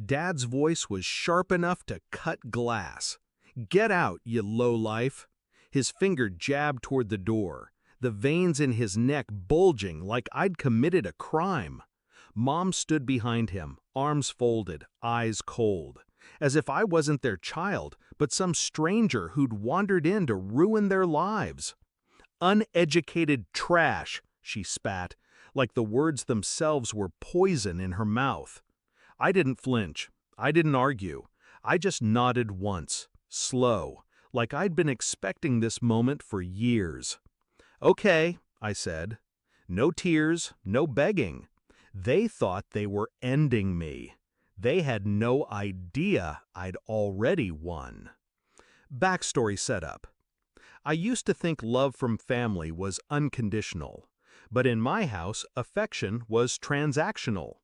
Dad's voice was sharp enough to cut glass. "Get out, you lowlife." His finger jabbed toward the door, the veins in his neck bulging like I'd committed a crime. Mom stood behind him, arms folded, eyes cold, as if I wasn't their child, but some stranger who'd wandered in to ruin their lives. "Uneducated trash," she spat, like the words themselves were poison in her mouth. I didn't flinch. I didn't argue. I just nodded once, slow, like I'd been expecting this moment for years. "Okay," I said. No tears, no begging. They thought they were ending me. They had no idea I'd already won. Backstory setup. I used to think love from family was unconditional, but in my house, affection was transactional.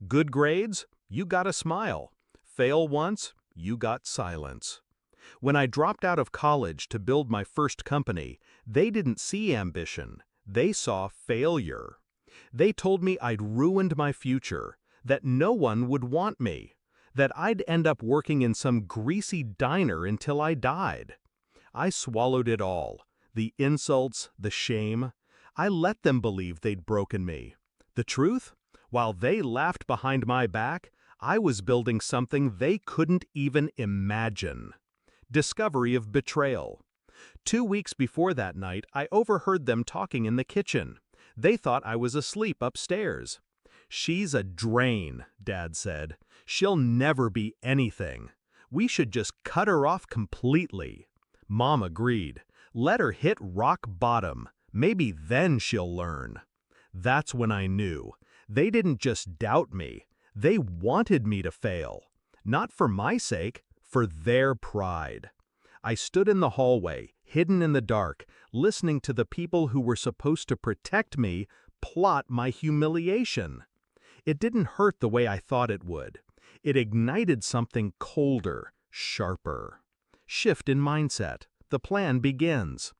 Good grades? You got a smile. Fail once? You got silence. When I dropped out of college to build my first company, they didn't see ambition. They saw failure. They told me I'd ruined my future, that no one would want me, that I'd end up working in some greasy diner until I died. I swallowed it all, the insults, the shame. I let them believe they'd broken me. The truth? While they laughed behind my back, I was building something they couldn't even imagine. Discovery of betrayal. 2 weeks before that night, I overheard them talking in the kitchen. They thought I was asleep upstairs. "She's a drain," Dad said. "She'll never be anything. We should just cut her off completely." Mom agreed. "Let her hit rock bottom. Maybe then she'll learn." That's when I knew. They didn't just doubt me. They wanted me to fail. Not for my sake, for their pride. I stood in the hallway, hidden in the dark, listening to the people who were supposed to protect me plot my humiliation. It didn't hurt the way I thought it would. It ignited something colder, sharper. Shift in mindset. The plan begins.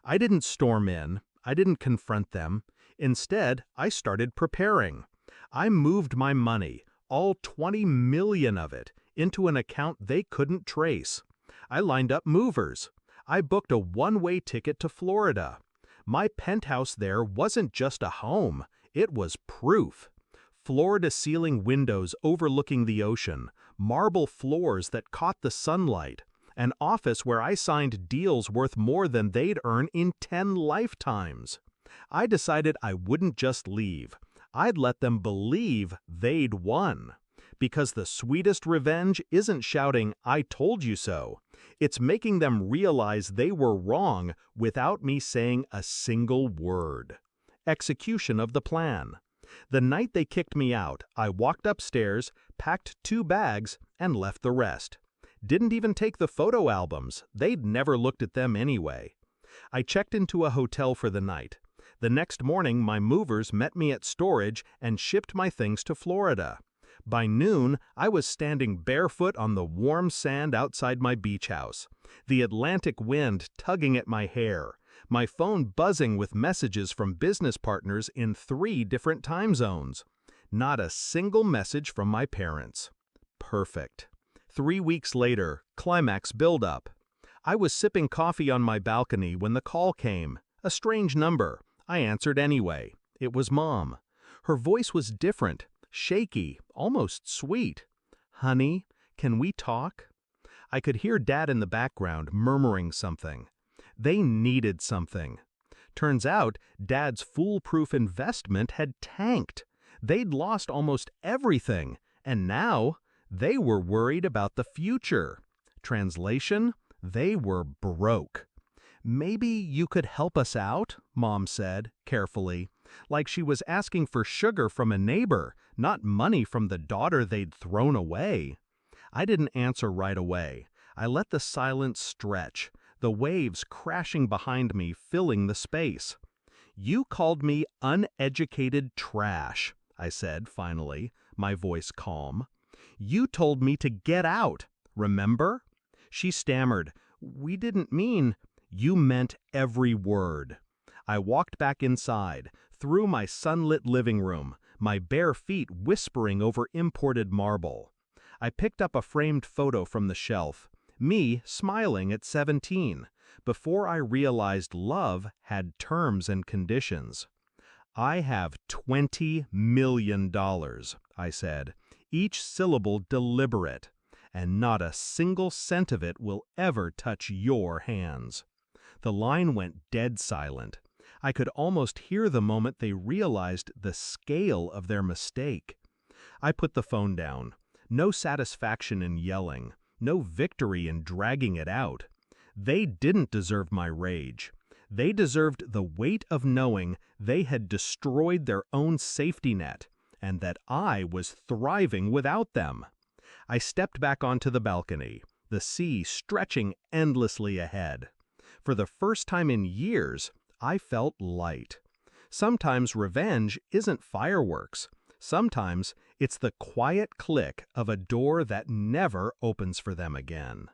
I didn't storm in. I didn't confront them. Instead, I started preparing. I moved my money, all 20 million of it, into an account they couldn't trace. I lined up movers. I booked a one-way ticket to Florida. My penthouse there wasn't just a home, it was proof. Floor-to-ceiling windows overlooking the ocean, marble floors that caught the sunlight, an office where I signed deals worth more than they'd earn in 10 lifetimes. I decided I wouldn't just leave. I'd let them believe they'd won. Because the sweetest revenge isn't shouting, "I told you so." It's making them realize they were wrong without me saying a single word. Execution of the plan. The night they kicked me out, I walked upstairs, packed 2 bags, and left the rest. Didn't even take the photo albums. They'd never looked at them anyway. I checked into a hotel for the night. The next morning, my movers met me at storage and shipped my things to Florida. By noon, I was standing barefoot on the warm sand outside my beach house, the Atlantic wind tugging at my hair, my phone buzzing with messages from business partners in 3 different time zones. Not a single message from my parents. Perfect. 3 weeks later, climax buildup. I was sipping coffee on my balcony when the call came. A strange number. I answered anyway. It was Mom. Her voice was different, shaky, almost sweet. "Honey, can we talk?" I could hear Dad in the background murmuring something. They needed something. Turns out, Dad's foolproof investment had tanked. They'd lost almost everything, and now they were worried about the future. Translation? They were broke. "Maybe you could help us out," Mom said, carefully, like she was asking for sugar from a neighbor, not money from the daughter they'd thrown away. I didn't answer right away. I let the silence stretch, the waves crashing behind me filling the space. "You called me uneducated trash," I said finally, my voice calm. "You told me to get out, remember?" She stammered, "We didn't mean—" "You meant every word." I walked back inside, through my sunlit living room, my bare feet whispering over imported marble. I picked up a framed photo from the shelf, me smiling at 17, before I realized love had terms and conditions. "I have $20 million," I said, each syllable deliberate, "and not a single cent of it will ever touch your hands." The line went dead silent. I could almost hear the moment they realized the scale of their mistake. I put the phone down. No satisfaction in yelling, no victory in dragging it out. They didn't deserve my rage. They deserved the weight of knowing they had destroyed their own safety net, and that I was thriving without them. I stepped back onto the balcony, the sea stretching endlessly ahead. For the first time in years, I felt light. Sometimes revenge isn't fireworks. Sometimes it's the quiet click of a door that never opens for them again.